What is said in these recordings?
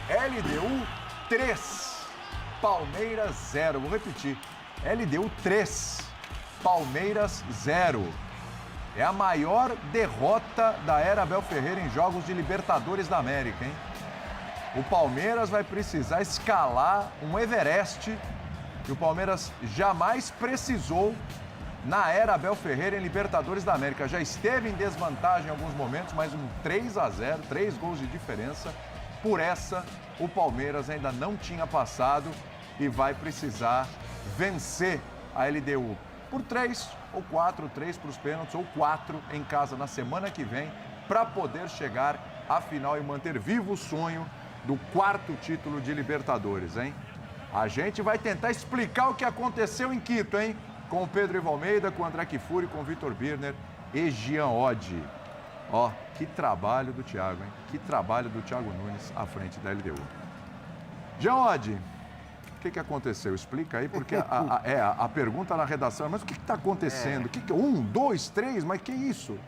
LDU 3, Palmeiras 0. Vou repetir. LDU 3, Palmeiras 0. É a maior derrota da era Abel Ferreira em jogos de Libertadores da América, hein? O Palmeiras vai precisar escalar um Everest que o Palmeiras jamais precisou na era Abel Ferreira em Libertadores da América. Já esteve em desvantagem em alguns momentos, mas um 3-0, 3 gols de diferença. Por essa, o Palmeiras ainda não tinha passado e vai precisar vencer a LDU por 3 ou 4, 3 para os pênaltis ou 4 em casa na semana que vem para poder chegar à final e manter vivo o sonho do 4º título de Libertadores, hein? A gente vai tentar explicar o que aconteceu em Quito, hein? Com o Pedro Ivo Almeida, com o André Kifuri, com o Vitor Birner e Jean Oddi. Ó, que trabalho do Thiago, hein? Que trabalho do Thiago Nunes à frente da LDU. Jean Oddi, o que aconteceu? Explica aí, porque a pergunta na redação é, mas o que está acontecendo? Um, dois, três, mas que isso?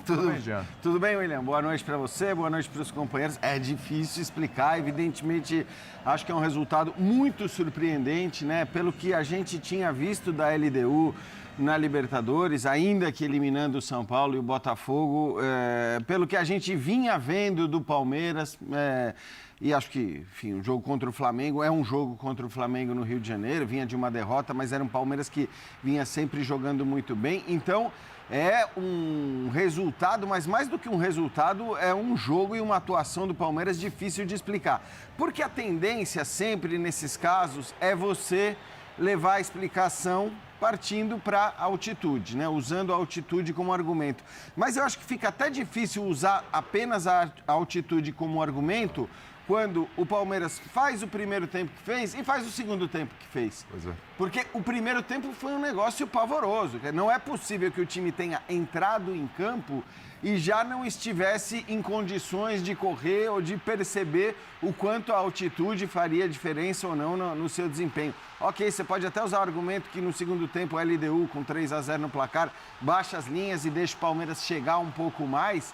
Tudo bem, Jean? Tudo bem, William? Boa noite para você, boa noite para os companheiros. É difícil explicar, evidentemente, acho que é um resultado muito surpreendente, né? Pelo que a gente tinha visto da LDU na Libertadores, ainda que eliminando o São Paulo e o Botafogo, pelo que a gente vinha vendo do Palmeiras, e acho que, enfim, o jogo contra o Flamengo é um jogo contra o Flamengo no Rio de Janeiro, vinha de uma derrota, mas era um Palmeiras que vinha sempre jogando muito bem. Então, é um resultado, mas mais do que um resultado, é um jogo e uma atuação do Palmeiras difícil de explicar. Porque a tendência sempre nesses casos é você levar a explicação partindo para a altitude, né? Usando a altitude como argumento. Mas eu acho que fica até difícil usar apenas a altitude como argumento quando o Palmeiras faz o primeiro tempo que fez e faz o segundo tempo que fez. Pois é. Porque o primeiro tempo foi um negócio pavoroso. Não é possível que o time tenha entrado em campo e já não estivesse em condições de correr ou de perceber o quanto a altitude faria diferença ou não no seu desempenho. Ok, você pode até usar o argumento que no segundo tempo o LDU com 3-0 no placar baixa as linhas e deixa o Palmeiras chegar um pouco mais.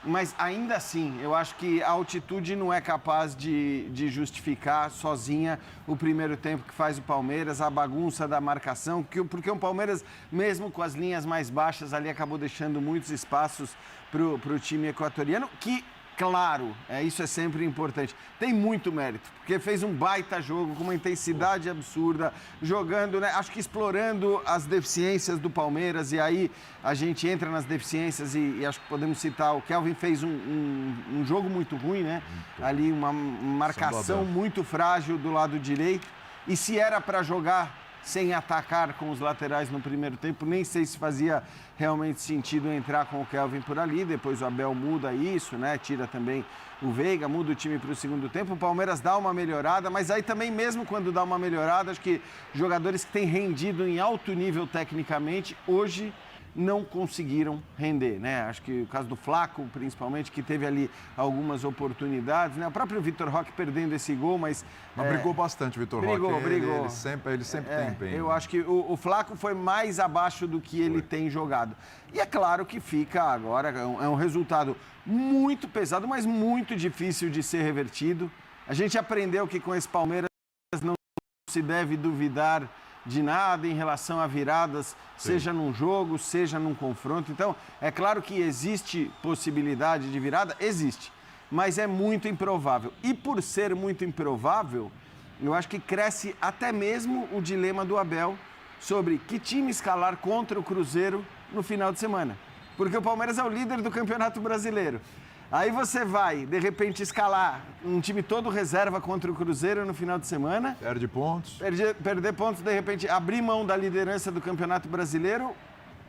Mas ainda assim, eu acho que a altitude não é capaz de justificar sozinha o primeiro tempo que faz o Palmeiras, a bagunça da marcação, porque o Palmeiras, mesmo com as linhas mais baixas ali, acabou deixando muitos espaços para o time equatoriano, que, claro, isso é sempre importante, tem muito mérito, porque fez um baita jogo com uma intensidade absurda, jogando, né, acho que explorando as deficiências do Palmeiras, e aí a gente entra nas deficiências e acho que podemos citar, o Kelvin fez um jogo muito ruim, né? Ali uma marcação muito frágil do lado direito, e se era para jogar sem atacar com os laterais no primeiro tempo, nem sei se fazia realmente sentido entrar com o Kelvin por ali. Depois o Abel muda isso, né? Tira também o Veiga, muda o time para o segundo tempo. O Palmeiras dá uma melhorada, mas aí também, mesmo quando dá uma melhorada, acho que jogadores que têm rendido em alto nível tecnicamente, hoje não conseguiram render, né? Acho que o caso do Flaco, principalmente, que teve ali algumas oportunidades, né? O próprio Vitor Roque perdendo esse gol, mas brigou bastante o Vitor Roque. Brigou. Ele sempre tem empenho. Eu acho que o Flaco foi mais abaixo do que ele tem jogado. E é claro que fica agora, é um resultado muito pesado, mas muito difícil de ser revertido. A gente aprendeu que com esse Palmeiras não se deve duvidar de nada em relação a viradas, seja num jogo, seja num confronto. Então, é claro que existe possibilidade de virada, existe, mas é muito improvável. E por ser muito improvável, eu acho que cresce até mesmo o dilema do Abel sobre que time escalar contra o Cruzeiro no final de semana. Porque o Palmeiras é o líder do Campeonato Brasileiro. Aí você vai, de repente, escalar um time todo reserva contra o Cruzeiro no final de semana. Perde pontos. Perder pontos, de repente, abrir mão da liderança do Campeonato Brasileiro,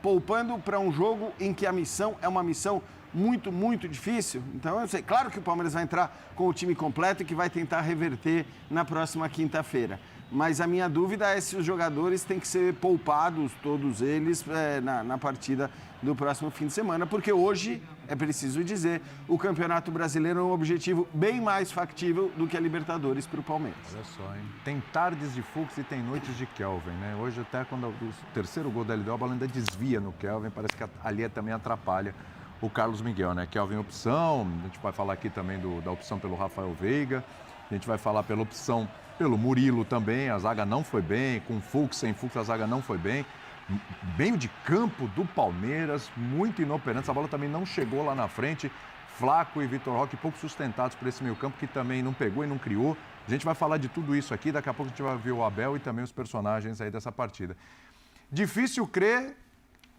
poupando para um jogo em que a missão é uma missão muito, muito difícil. Então, eu sei, claro que o Palmeiras vai entrar com o time completo e que vai tentar reverter na próxima quinta-feira. Mas a minha dúvida é se os jogadores têm que ser poupados, todos eles, na partida do próximo fim de semana, porque hoje, é preciso dizer, o Campeonato Brasileiro é um objetivo bem mais factível do que a Libertadores para o Palmeiras. Olha só, hein? Tem tardes de Fux e tem noites de Kelvin, né? Hoje até quando o terceiro gol da LDU, a bola ainda desvia no Kelvin, parece que ali também atrapalha o Carlos Miguel, né? Kelvin opção, a gente vai falar aqui também da opção pelo Rafael Veiga. A gente vai falar pela opção pelo Murilo também, a zaga não foi bem, com Fux, sem Fux a zaga não foi bem. Meio de campo do Palmeiras, muito inoperante, a bola também não chegou lá na frente. Flaco e Vitor Roque pouco sustentados por esse meio campo que também não pegou e não criou. A gente vai falar de tudo isso aqui, daqui a pouco a gente vai ver o Abel e também os personagens aí dessa partida. Difícil crer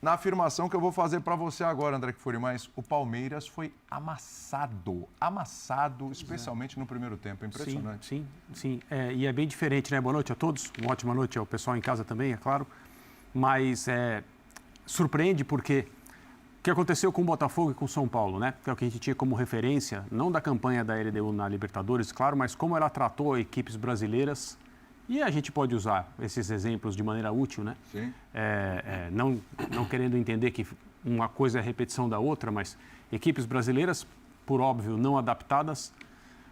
na afirmação que eu vou fazer para você agora, André Kfouri, mas o Palmeiras foi amassado, especialmente no primeiro tempo, impressionante. Sim. E é bem diferente, né? Boa noite a todos, uma ótima noite ao pessoal em casa também, é claro. Mas surpreende porque o que aconteceu com o Botafogo e com o São Paulo, né? Que é o que a gente tinha como referência, não da campanha da LDU na Libertadores, claro, mas como ela tratou equipes brasileiras. E a gente pode usar esses exemplos de maneira útil, né? Sim. Não querendo entender que uma coisa é repetição da outra, mas equipes brasileiras, por óbvio, não adaptadas,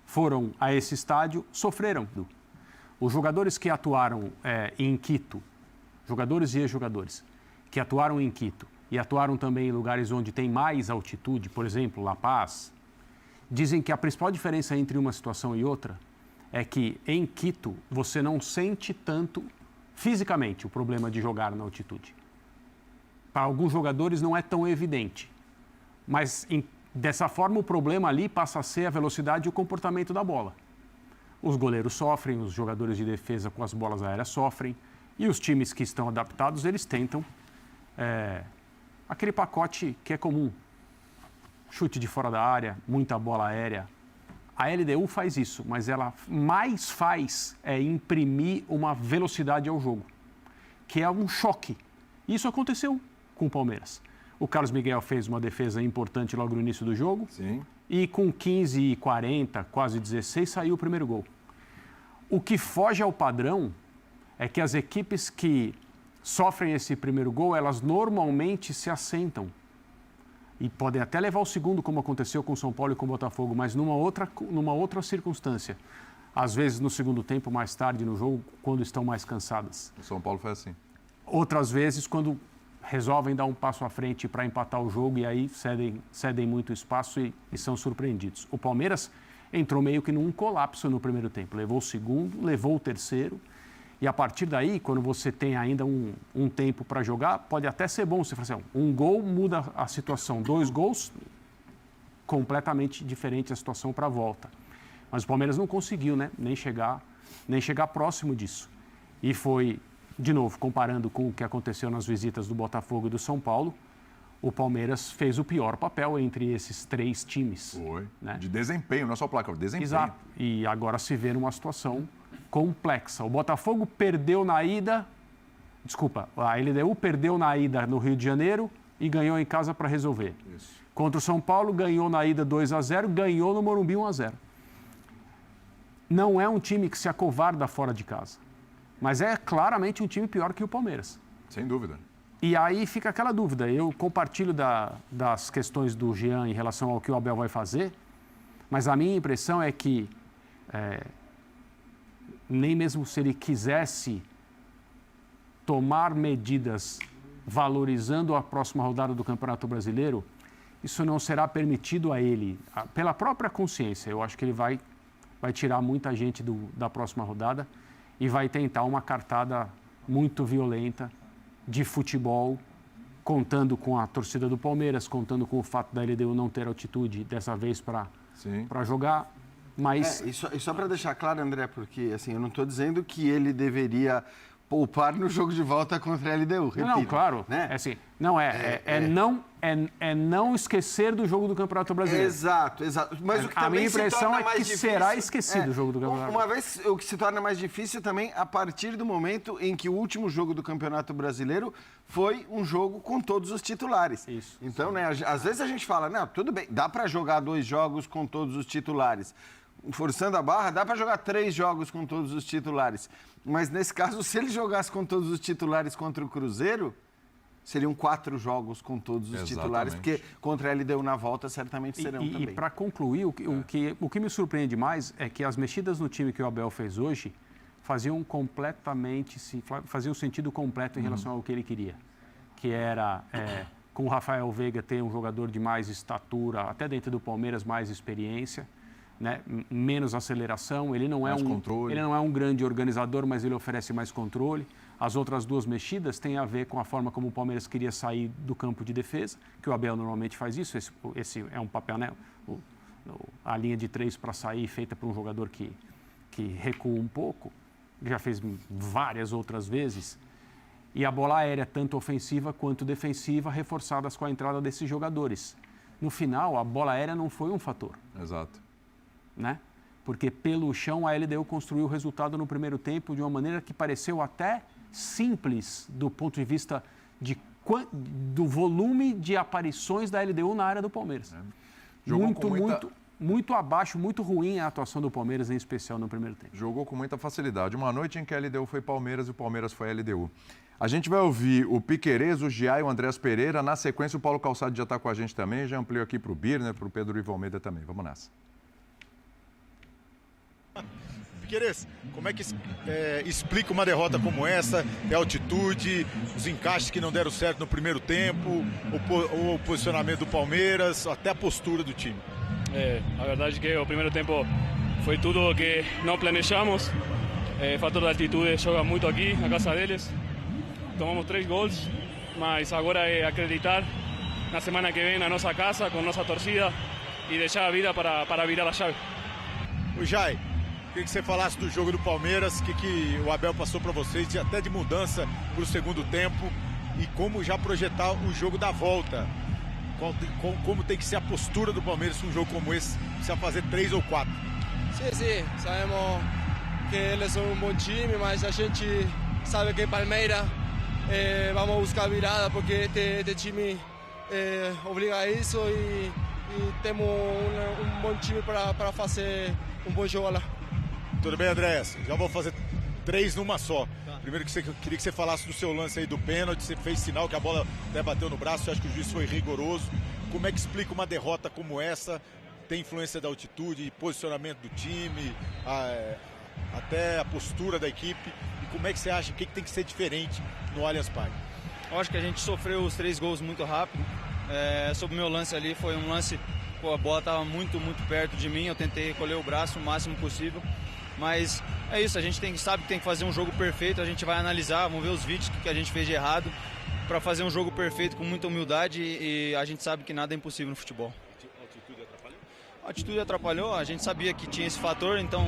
foram a esse estádio, sofreram. Os jogadores que atuaram em Quito, jogadores e ex-jogadores, que atuaram em Quito e atuaram também em lugares onde tem mais altitude, por exemplo, La Paz, dizem que a principal diferença entre uma situação e outra é que em Quito você não sente tanto fisicamente o problema de jogar na altitude. Para alguns jogadores não é tão evidente, mas dessa forma o problema ali passa a ser a velocidade e o comportamento da bola. Os goleiros sofrem, os jogadores de defesa com as bolas aéreas sofrem e os times que estão adaptados, eles tentam aquele pacote que é comum. Chute de fora da área, muita bola aérea. A LDU faz isso, mas ela mais faz imprimir uma velocidade ao jogo, que é um choque. Isso aconteceu com o Palmeiras. O Carlos Miguel fez uma defesa importante logo no início do jogo. Sim. E com 15:40, quase 16, saiu o primeiro gol. O que foge ao padrão é que as equipes que sofrem esse primeiro gol, elas normalmente se assentam. E podem até levar o segundo, como aconteceu com o São Paulo e com o Botafogo, mas numa outra circunstância. Às vezes no segundo tempo, mais tarde no jogo, quando estão mais cansadas. O São Paulo foi assim. Outras vezes, quando resolvem dar um passo à frente para empatar o jogo e aí cedem muito espaço e são surpreendidos. O Palmeiras entrou meio que num colapso no primeiro tempo. Levou o segundo, levou o terceiro. E a partir daí, quando você tem ainda um tempo para jogar, pode até ser bom. Você fala assim, um gol muda a situação, 2 gols, completamente diferente a situação para a volta. Mas o Palmeiras não conseguiu, né? nem chegar próximo disso. E foi, de novo, comparando com o que aconteceu nas visitas do Botafogo e do São Paulo, o Palmeiras fez o pior papel entre esses 3 times. Foi, né? De desempenho, não é só placa, de desempenho. Exato, e agora se vê numa situação complexa. O Botafogo perdeu na ida, a LDU perdeu na ida no Rio de Janeiro e ganhou em casa para resolver. Isso. Contra o São Paulo, ganhou na ida 2-0, ganhou no Morumbi 1-0. Não é um time que se acovarda fora de casa, mas é claramente um time pior que o Palmeiras. Sem dúvida. E aí fica aquela dúvida. Eu compartilho das questões do Jean em relação ao que o Abel vai fazer, mas a minha impressão é que nem mesmo se ele quisesse tomar medidas valorizando a próxima rodada do Campeonato Brasileiro, isso não será permitido a ele, pela própria consciência. Eu acho que ele vai tirar muita gente da próxima rodada e vai tentar uma cartada muito violenta de futebol, contando com a torcida do Palmeiras, contando com o fato da LDU não ter altitude dessa vez para jogar. Mas... E só para deixar claro, André, porque assim, eu não estou dizendo que ele deveria poupar no jogo de volta contra a LDU, repito. Não, claro. Né? Não esquecer do jogo do Campeonato Brasileiro. Exato. Mas o que também minha impressão é que difícil, será esquecido o jogo do Campeonato Brasileiro. Uma vez, o que se torna mais difícil também a partir do momento em que o último jogo do Campeonato Brasileiro foi um jogo com todos os titulares. Isso. Então, né, às vezes a gente fala, não, tudo bem, dá para jogar 2 jogos com todos os titulares. Forçando a barra, dá para jogar 3 jogos com todos os titulares. Mas nesse caso, se ele jogasse com todos os titulares contra o Cruzeiro, seriam 4 jogos com todos os titulares, porque contra a LDU na volta certamente serão também. E para concluir, o que me surpreende mais é que as mexidas no time que o Abel fez hoje faziam sentido completo em relação ao que ele queria, que era, com o Rafael Veiga ter um jogador de mais estatura, até dentro do Palmeiras, mais experiência, né, menos aceleração, ele não é controle. Ele não é um grande organizador, mas ele oferece mais controle. As outras duas mexidas têm a ver com a forma como o Palmeiras queria sair do campo de defesa, que o Abel normalmente faz isso. Esse é um papel, né? A linha de 3 para sair, feita por um jogador que recua um pouco, já fez várias outras vezes. E a bola aérea, tanto ofensiva quanto defensiva, reforçadas com a entrada desses jogadores. No final, a bola aérea não foi um fator. Exato. Né? Porque pelo chão a LDU construiu o resultado no primeiro tempo de uma maneira que pareceu até simples do ponto de vista do volume de aparições da LDU na área do Palmeiras. Muito abaixo, muito ruim a atuação do Palmeiras, em especial no primeiro tempo. Jogou com muita facilidade. Uma noite em que a LDU foi Palmeiras e o Palmeiras foi a LDU. A gente vai ouvir o Piquerez, o Giai e o Andrés Pereira. Na sequência, o Paulo Calçado já está com a gente também. Já ampliou aqui para o Birner, para o Pedro Ivo Almeida também. Vamos nessa. Piquerez, como é que explica uma derrota como essa? É a altitude, os encaixes que não deram certo no primeiro tempo, o posicionamento do Palmeiras, até a postura do time. A verdade é que o primeiro tempo foi tudo o que não planejamos. O fator da altitude joga muito aqui, na casa deles. Tomamos 3 gols, mas agora é acreditar na semana que vem na nossa casa, com nossa torcida e deixar a vida para virar a chave. O Jai, queria que você falasse do jogo do Palmeiras, que o Abel passou para vocês, até de mudança para o segundo tempo, e como já projetar o jogo da volta. Como tem que ser a postura do Palmeiras num jogo como esse, precisa fazer 3 ou 4. Sim, sabemos que eles são um bom time, mas a gente sabe que Palmeiras vamos buscar virada, porque este time obriga a isso e temos um bom time para fazer um bom jogo lá. Tudo bem, Andrés? Já vou fazer 3 numa só. Tá. Primeiro queria que você falasse do seu lance aí do pênalti, você fez sinal que a bola até bateu no braço, eu acho que o juiz foi rigoroso. Como é que explica uma derrota como essa? Tem influência da altitude, posicionamento do time, até a postura da equipe. E como é que você acha, o que tem que ser diferente no Allianz Parque? Eu acho que a gente sofreu os 3 gols muito rápido. Sobre o meu lance ali, foi um lance, a bola estava muito perto de mim, eu tentei recolher o braço o máximo possível. Mas é isso, a gente sabe que tem que fazer um jogo perfeito, a gente vai analisar, vamos ver os vídeos que a gente fez de errado para fazer um jogo perfeito com muita humildade e a gente sabe que nada é impossível no futebol. A altitude atrapalhou? A altitude atrapalhou, a gente sabia que tinha esse fator, então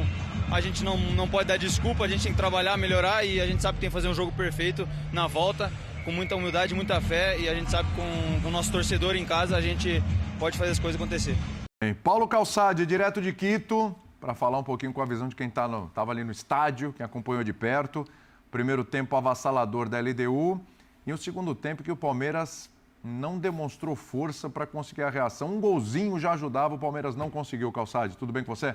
a gente não pode dar desculpa, a gente tem que trabalhar, melhorar e a gente sabe que tem que fazer um jogo perfeito na volta, com muita humildade, muita fé e a gente sabe que com o nosso torcedor em casa a gente pode fazer as coisas acontecer. Paulo Calçade, direto de Quito, para falar um pouquinho com a visão de quem estava ali no estádio, quem acompanhou de perto. Primeiro tempo avassalador da LDU e o segundo tempo que o Palmeiras não demonstrou força para conseguir a reação. Um golzinho já ajudava, o Palmeiras não conseguiu. Calçade, tudo bem com você?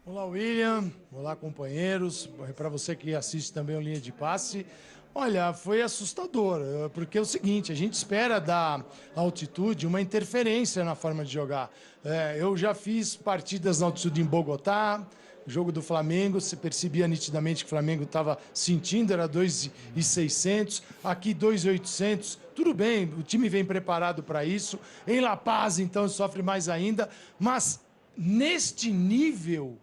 Olá, William. Olá, companheiros. Para você que assiste também o Linha de Passe. Olha, foi assustador, porque é o seguinte, a gente espera da altitude uma interferência na forma de jogar. Eu já fiz partidas na altitude em Bogotá, jogo do Flamengo, você percebia nitidamente que o Flamengo estava sentindo, era 2.600, aqui 2.800, tudo bem, o time vem preparado para isso. Em La Paz, então, sofre mais ainda, mas neste nível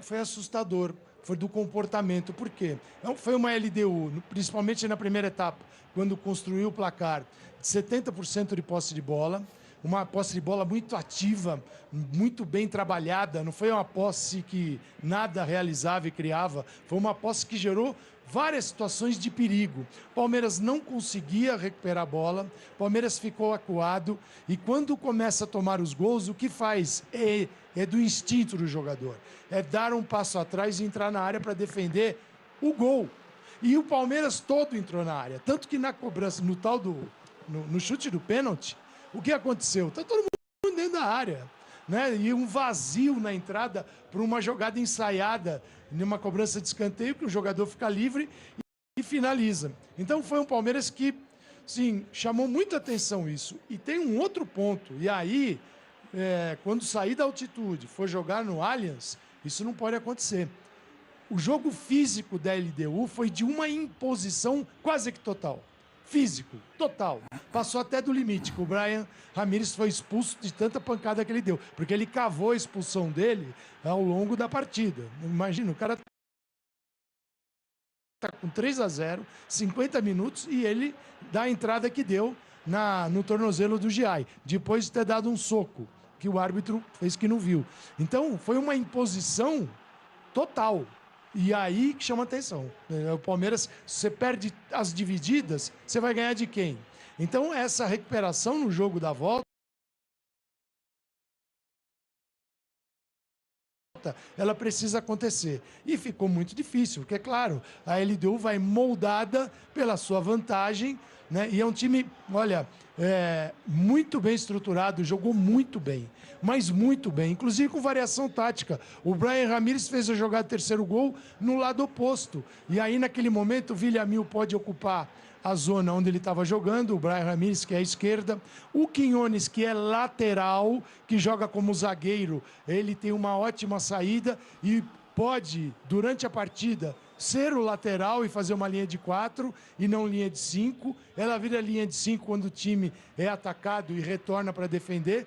foi assustador. Foi do comportamento. Por quê? Foi uma LDU, principalmente na primeira etapa, quando construiu o placar, de 70% de posse de bola, uma posse de bola muito ativa, muito bem trabalhada, não foi uma posse que nada realizava e criava, foi uma posse que gerou várias situações de perigo. Palmeiras não conseguia recuperar a bola, Palmeiras ficou acuado e quando começa a tomar os gols, o que faz é do instinto do jogador. É dar um passo atrás e entrar na área para defender o gol. E o Palmeiras todo entrou na área. Tanto que na cobrança, no chute do pênalti, o que aconteceu? Está todo mundo dentro da área. Né? E um vazio na entrada para uma jogada ensaiada, numa cobrança de escanteio, que o jogador fica livre e finaliza. Então foi um Palmeiras que, sim, chamou muita atenção isso. E tem um outro ponto, e aí, quando sair da altitude, for jogar no Allianz, isso não pode acontecer. O jogo físico da LDU foi de uma imposição quase que total. físico, total. Passou até do limite, que o Brian Ramírez foi expulso de tanta pancada que ele deu, porque ele cavou a expulsão dele ao longo da partida. Imagina, o cara tá com 3-0, 50 minutos, e ele dá a entrada que deu no tornozelo do Giai, depois de ter dado um soco, que o árbitro fez que não viu. Então, foi uma imposição total. E aí que chama atenção. O Palmeiras, se você perde as divididas, você vai ganhar de quem? Então, essa recuperação no jogo da volta, ela precisa acontecer. E ficou muito difícil, porque, é claro, a LDU vai moldada pela sua vantagem, né? E é um time, olha, muito bem estruturado, jogou muito bem, mas muito bem, inclusive com variação tática. O Brian Ramírez fez a jogada do terceiro gol no lado oposto. E aí, naquele momento, o Villamil pode ocupar a zona onde ele estava jogando, o Brian Ramírez, que é a esquerda, o Quinones, que é lateral, que joga como zagueiro, ele tem uma ótima saída e pode, durante a partida, ser o lateral e fazer uma linha de 4 e não linha de 5. Ela vira linha de 5 quando o time é atacado e retorna para defender.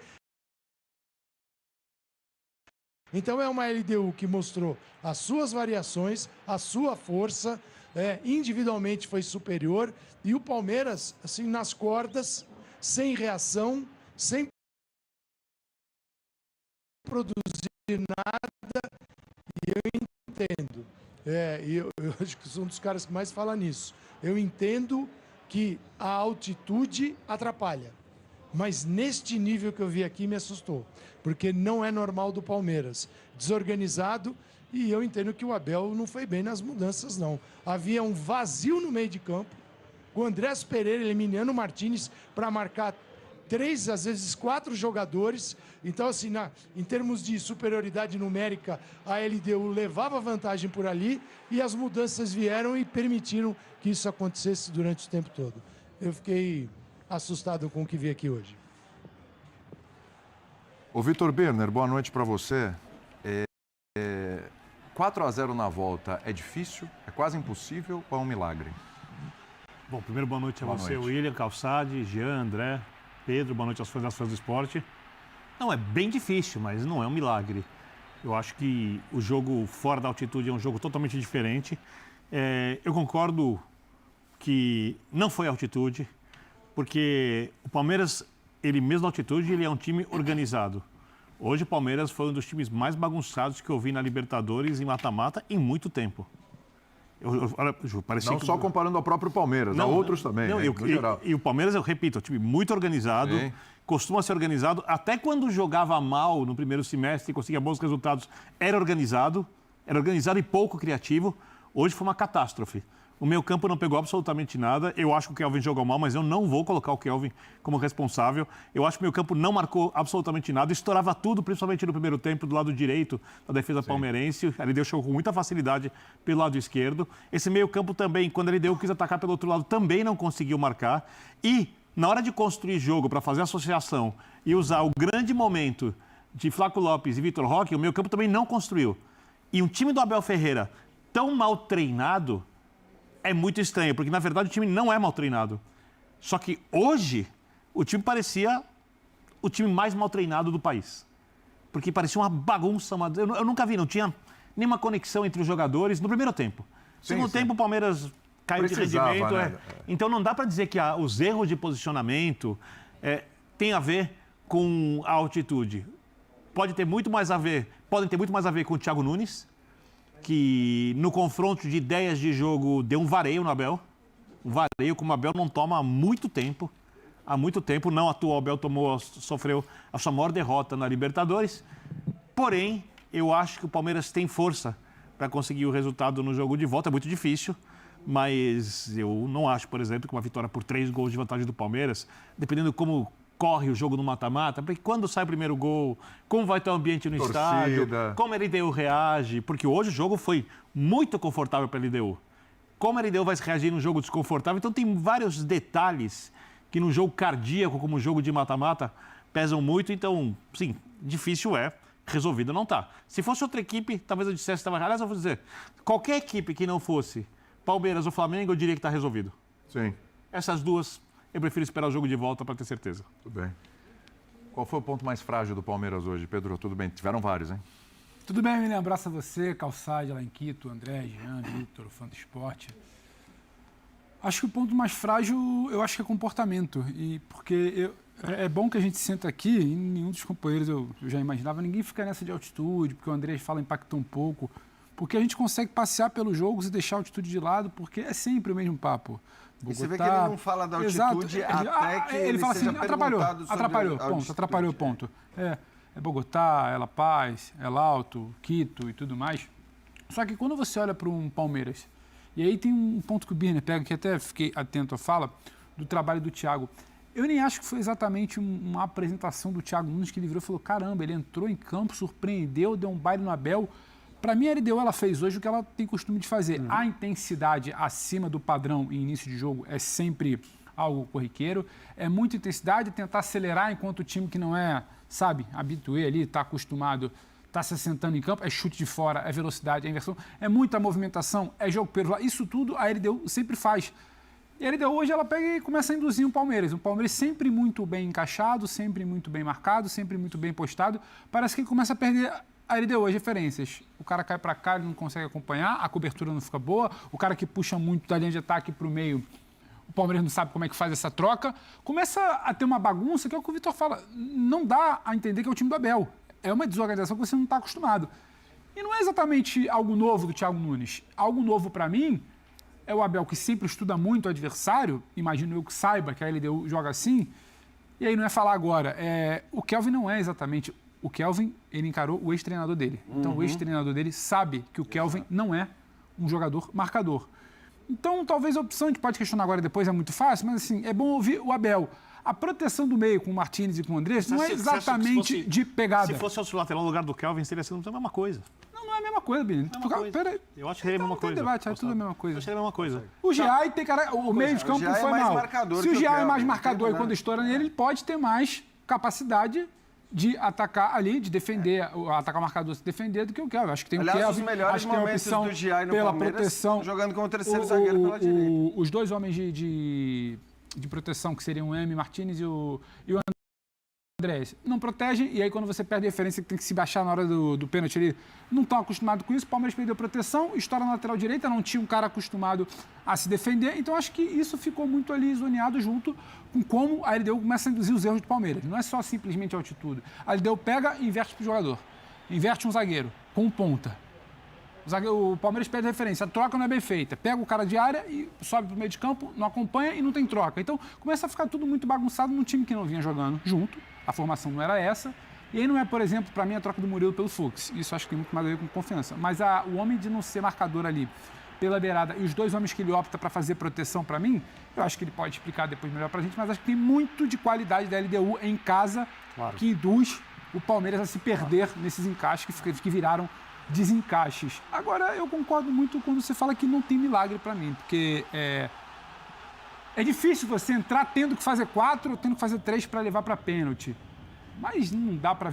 Então é uma LDU que mostrou as suas variações, a sua força, individualmente foi superior, e o Palmeiras, assim, nas cordas, sem reação, sem produzir nada, e eu entendo. Eu acho que sou um dos caras que mais fala nisso. Eu entendo que a altitude atrapalha, mas neste nível que eu vi aqui me assustou, porque não é normal do Palmeiras. Desorganizado, e eu entendo que o Abel não foi bem nas mudanças, não. Havia um vazio no meio de campo, com o Andrés Pereira eliminando o Martínez para marcar 3, às vezes 4 jogadores. Então, assim, em termos de superioridade numérica, a LDU levava vantagem por ali, e as mudanças vieram e permitiram que isso acontecesse durante o tempo todo. Eu fiquei assustado com o que vi aqui hoje. Ô Vitor Birner, boa noite para você. 4-0 na volta é difícil, é quase impossível ou é um milagre? Bom, primeiro boa noite a Boa você, noite. William, Calçade, Jean, André, Pedro, boa noite aos fãs das fãs do esporte. Não, é bem difícil, mas não é um milagre. Eu acho que o jogo fora da altitude é um jogo totalmente diferente. Eu concordo que não foi altitude, porque o Palmeiras, ele mesmo na altitude, ele é um time organizado. Hoje o Palmeiras foi um dos times mais bagunçados que eu vi na Libertadores em mata-mata em muito tempo. Não só comparando ao próprio Palmeiras, há outros também, não, né, no geral. E o Palmeiras, eu repito, é um time muito organizado, Sim. costuma ser organizado. Até quando jogava mal no primeiro semestre e conseguia bons resultados, era organizado e pouco criativo. Hoje foi uma catástrofe. O meio campo não pegou absolutamente nada. Eu acho que o Kelvin jogou mal, mas eu não vou colocar o Kelvin como responsável. Eu acho que o meio campo não marcou absolutamente nada. Estourava tudo, principalmente no primeiro tempo, do lado direito da defesa palmeirense. Ele deu show com muita facilidade pelo lado esquerdo. Esse meio campo também, quando ele quis atacar pelo outro lado, também não conseguiu marcar. E, na hora de construir jogo para fazer associação e usar o grande momento de Flaco Lopes e Vitor Roque, o meio campo também não construiu. E um time do Abel Ferreira tão mal treinado é muito estranho, porque na verdade o time não é mal treinado. Só que hoje o time parecia o time mais mal treinado do país. Porque parecia uma bagunça. Eu nunca vi, não tinha nenhuma conexão entre os jogadores no primeiro tempo. No segundo tempo o Palmeiras caiu de rendimento. Né? Então não dá para dizer que os erros de posicionamento têm a ver com a altitude. Podem ter muito mais a ver com o Thiago Nunes, que no confronto de ideias de jogo deu um vareio no Abel. Um vareio como o Abel não toma há muito tempo. Há muito tempo, não à toa o Abel sofreu a sua maior derrota na Libertadores. Porém, eu acho que o Palmeiras tem força para conseguir o resultado no jogo de volta. É muito difícil, mas eu não acho, por exemplo, que uma vitória por 3 gols de vantagem do Palmeiras, dependendo como corre o jogo no mata-mata, porque quando sai o primeiro gol, como vai estar o ambiente no estádio, como a LDU reage, porque hoje o jogo foi muito confortável para a LDU. Como a LDU vai reagir num jogo desconfortável, então tem vários detalhes que num jogo cardíaco, como um jogo de mata-mata, pesam muito, então, sim, difícil resolvido não está. Se fosse outra equipe, talvez eu dissesse que estava... Aliás, eu vou dizer, qualquer equipe que não fosse Palmeiras ou Flamengo, eu diria que está resolvido. Sim. Essas duas, eu prefiro esperar o jogo de volta para ter certeza. Tudo bem. Qual foi o ponto mais frágil do Palmeiras hoje, Pedro? Tudo bem, tiveram vários, hein? Tudo bem, William? Abraço a você, Calçade lá em Quito, André, Jean, Vitor, o fã do esporte. Acho que o ponto mais frágil, eu acho que é comportamento. E porque é bom que a gente senta aqui, e nenhum dos companheiros eu já imaginava, ninguém fica nessa de altitude, porque o André fala impactou um pouco, porque a gente consegue passear pelos jogos e deixar a altitude de lado, porque é sempre o mesmo papo. Bogotá, e você vê que ele não fala da altitude até que ele fala seja assim, atrapalhou, ponto. É Bogotá, é La Paz, é Alto, Quito e tudo mais. Só que quando você olha para um Palmeiras, e aí tem um ponto que o Birner pega, que até fiquei atento à fala, do trabalho do Thiago. Eu nem acho que foi exatamente uma apresentação do Thiago Nunes que ele virou e falou, caramba, ele entrou em campo, surpreendeu, deu um baile no Abel. Para mim, a LDU ela fez hoje o que ela tem costume de fazer. A intensidade acima do padrão em início de jogo é sempre algo corriqueiro. É muita intensidade, tentar acelerar enquanto o time que não é, habitué ali, está acostumado, está se assentando em campo, é chute de fora, é velocidade, é inversão, é muita movimentação, é jogo pelo. Isso tudo a LDU sempre faz. E a LDU hoje ela pega e começa a induzir o Palmeiras. O Palmeiras sempre muito bem encaixado, sempre muito bem marcado, sempre muito bem postado. Parece que ele começa a perder a LDU, as referências. O cara cai para cá, ele não consegue acompanhar, a cobertura não fica boa, o cara que puxa muito da linha de ataque para o meio, o Palmeiras não sabe como é que faz essa troca. Começa a ter uma bagunça, que é o que o Vitor fala. Não dá a entender que é o time do Abel. É uma desorganização que você não está acostumado. E não é exatamente algo novo do Thiago Nunes. Algo novo para mim é o Abel, que sempre estuda muito o adversário, imagino eu que saiba que a LDU joga assim, e aí não é falar agora. O Kelvin não é exatamente... O Kelvin, ele encarou o ex-treinador dele. Então, o ex-treinador dele sabe que o Kelvin não é um jogador marcador. Então, talvez a opção, a gente pode questionar agora e depois, é muito fácil, mas assim, é bom ouvir o Abel. A proteção do meio com o Martínez e com o Andrés não é exatamente de pegada. Se fosse o lateral no lugar do Kelvin, seria sendo a mesma coisa. Não é a mesma coisa, Bini. Peraí. Eu acho que é a mesma coisa. Debate, é tudo a mesma coisa. Eu acho que é a mesma coisa. O Giai tem cara. O meio de campo foi mal. Se o Giai é mais marcador e quando estoura nele, ele pode ter mais capacidade de atacar ali, de defender, atacar o marcador, se defender do que o Kelvin. Acho que tem o Kelvin. Os melhores momentos do Giai no pela Palmeiras, proteção, jogando como terceiro zagueiro pela direita. Os dois homens de proteção, que seriam o M. Martínez e o Andrés, não protegem, e aí quando você perde a referência que tem que se baixar na hora do pênalti, ele não estão acostumados com isso, o Palmeiras perdeu proteção, estoura na lateral direita, não tinha um cara acostumado a se defender, então acho que isso ficou muito ali zoneado junto com como a LDU começa a induzir os erros do Palmeiras. Não é só simplesmente a altitude. A LDU pega e inverte para o jogador, inverte um zagueiro com um ponta. O Palmeiras perde a referência, a troca não é bem feita. Pega o cara de área e sobe para o meio de campo, não acompanha e não tem troca. Então começa a ficar tudo muito bagunçado num time que não vinha jogando junto. A formação não era essa. E aí não é, por exemplo, para mim, a troca do Murilo pelo Fux. Isso acho que tem muito mais a ver com confiança. Mas o homem de não ser marcador ali pela beirada e os dois homens que ele opta para fazer proteção para mim, eu acho que ele pode explicar depois melhor para a gente, mas acho que tem muito de qualidade da LDU em casa que induz o Palmeiras a se perder nesses encaixes que viraram desencaixes. Agora, eu concordo muito quando você fala que não tem milagre para mim, porque é difícil você entrar tendo que fazer 4 ou tendo que fazer 3 para levar para pênalti. Mas não dá para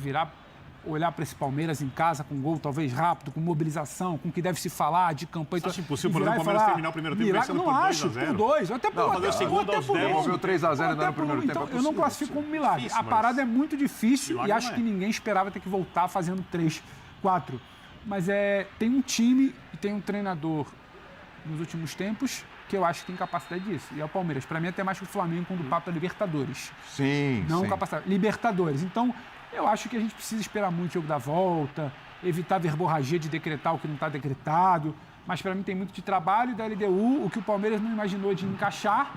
olhar para esse Palmeiras em casa com gol talvez rápido, com mobilização, com o que deve se falar de campanha. Você acha impossível, por exemplo, o Palmeiras terminar o primeiro tempo vencendo por 2 a 0? Não acho, por 2. Até por fazer o segundo aos 10. Devolveu 3-0 ainda no primeiro tempo. Então, eu não classifico como milagre. Difícil, a parada é muito difícil e acho que ninguém esperava ter que voltar fazendo 3, 4. Mas tem um time e tem um treinador nos últimos tempos que eu acho que tem capacidade disso. E é o Palmeiras. Para mim, até mais que o Flamengo quando o papo é Libertadores. Sim, não sim. Capacidade. Libertadores. Então, eu acho que a gente precisa esperar muito o jogo da volta, evitar a verborragia de decretar o que não está decretado. Mas para mim tem muito de trabalho da LDU, o que o Palmeiras não imaginou de encaixar.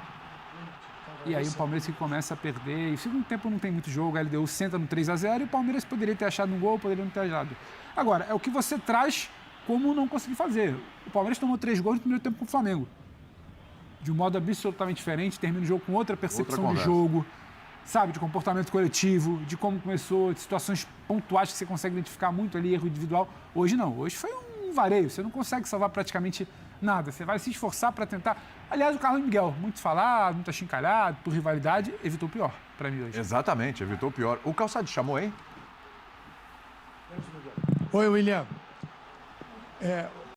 E aí o Palmeiras que começa a perder. E o segundo tempo não tem muito jogo, a LDU senta no 3-0 e o Palmeiras poderia ter achado um gol, poderia não ter achado. Agora, é o que você traz como não conseguir fazer. O Palmeiras tomou 3 gols no primeiro tempo com o Flamengo. De um modo absolutamente diferente, termina o jogo com outra percepção de jogo, sabe, de comportamento coletivo, de como começou, de situações pontuais que você consegue identificar muito ali, erro individual. Hoje não, hoje foi um vareio, você não consegue salvar praticamente nada, você vai se esforçar para tentar. Aliás, o Carlos Miguel, muito falado, muito achincalhado, por rivalidade, evitou o pior para mim hoje. Exatamente, evitou o pior. O Calçade chamou, hein? Oi, William.